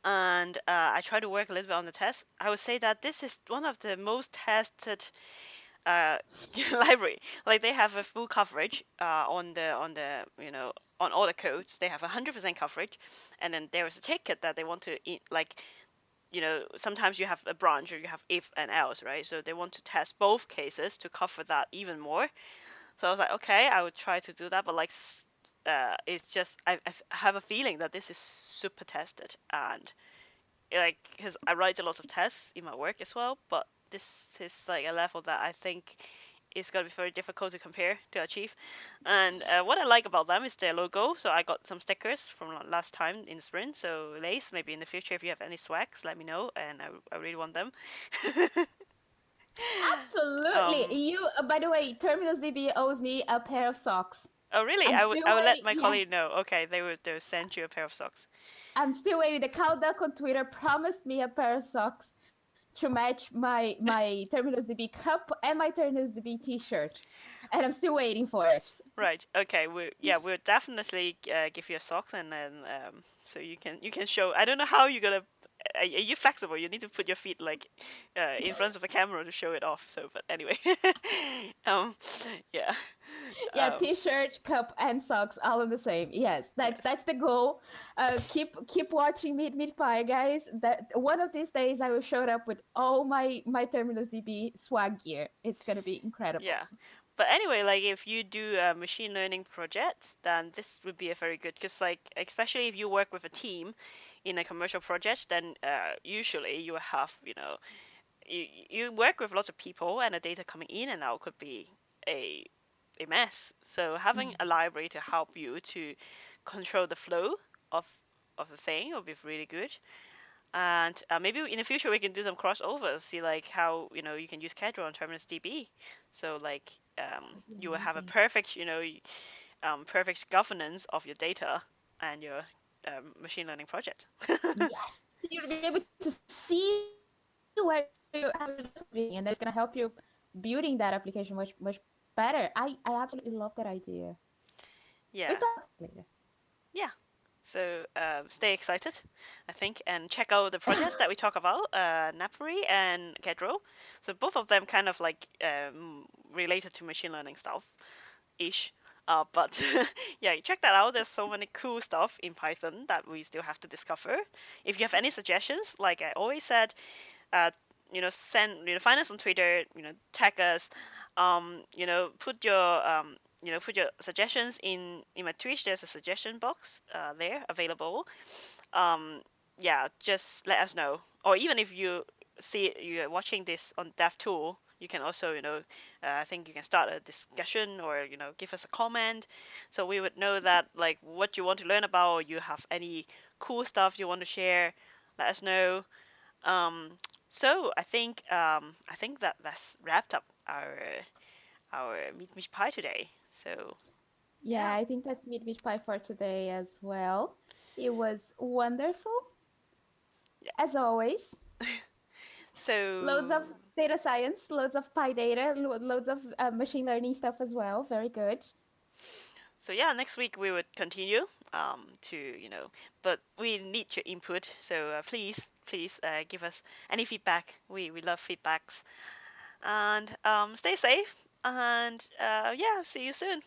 and I try to work a little bit on the test. I would say that this is one of the most tested uh, library. Like they have a full coverage on the on all the codes. They have 100% coverage, and then there is a ticket that they want to like sometimes you have a branch or you have if and else, right? So they want to test both cases to cover that even more. So I was like, okay, I would try to do that, but like it's just I have a feeling that this is super tested, and like because I write a lot of tests in my work as well, but this is like a level that I think is gonna be very difficult to compare to achieve. And what I like about them is their logo. So I got some stickers from last time in sprint. So Lace, maybe in the future if you have any swags, let me know, and I really want them. Absolutely. um, By the way, Terminus DB owes me a pair of socks. oh really? I'm I still would let waiting. my Yes, colleague know. Okay, they will send you a pair of socks. I'm still waiting. The cow duck on Twitter promised me a pair of socks to match my Terminus DB cup and my Terminus DB T-shirt, and I'm still waiting for it. Right. Okay. We'll definitely give you a socks, and then so you can show. I don't know how you're gonna. Are you flexible? You need to put your feet like in front of the camera to show it off. So, but anyway, um, yeah, Yeah, um, T-shirt, cup, and socks all in the same. Yes, that's yes, that's the goal. Keep watching Meet Pie, guys. That one of these days I will show up with all my Terminus DB swag gear. It's gonna be incredible. yeah. But anyway, like if you do machine learning projects, then this would be a very good because like especially if you work with a team in a commercial project, then usually you have you work with lots of people and the data coming in and out could be a a mess. So having Mm. a library to help you to control the flow of of the thing would be really good. And maybe in the future we can do some crossovers, see like how you can use Catrow on Terminus DB. So like That'd be you will have a amazing. perfect perfect governance of your data and your machine learning project. Yes, you'll be able to see where how your data is being, and that's gonna help you building that application much better. I absolutely love that idea. We'll Yeah, talk about it later. yeah. So stay excited, I think, and check out the projects that we talk about, Napri and Kedro. So both of them kind of like related to machine learning stuff ish. But yeah, check that out. There's so many cool stuff in Python that we still have to discover. If you have any suggestions, like I always said, uh, send find us on Twitter, tag us, put your put your suggestions in my Twitch. There's a suggestion box there available. Um, yeah, just let us know. Or even if you're watching this on DevTool, you can also I think you can start a discussion or give us a comment, so we would know that like what you want to learn about, or you have any cool stuff you want to share. Let us know. um, so I think that's wrapped up our Meet Pie today. So Yeah, yeah, I think that's Meet Pie for today as well. It was wonderful, yeah. as always. Loads So of data science, loads of Pi data, loads of machine learning stuff as well. Very good. so yeah, next week we would continue to but we need your input. So please give us any feedback. We love feedbacks, and stay safe. And yeah, see you soon.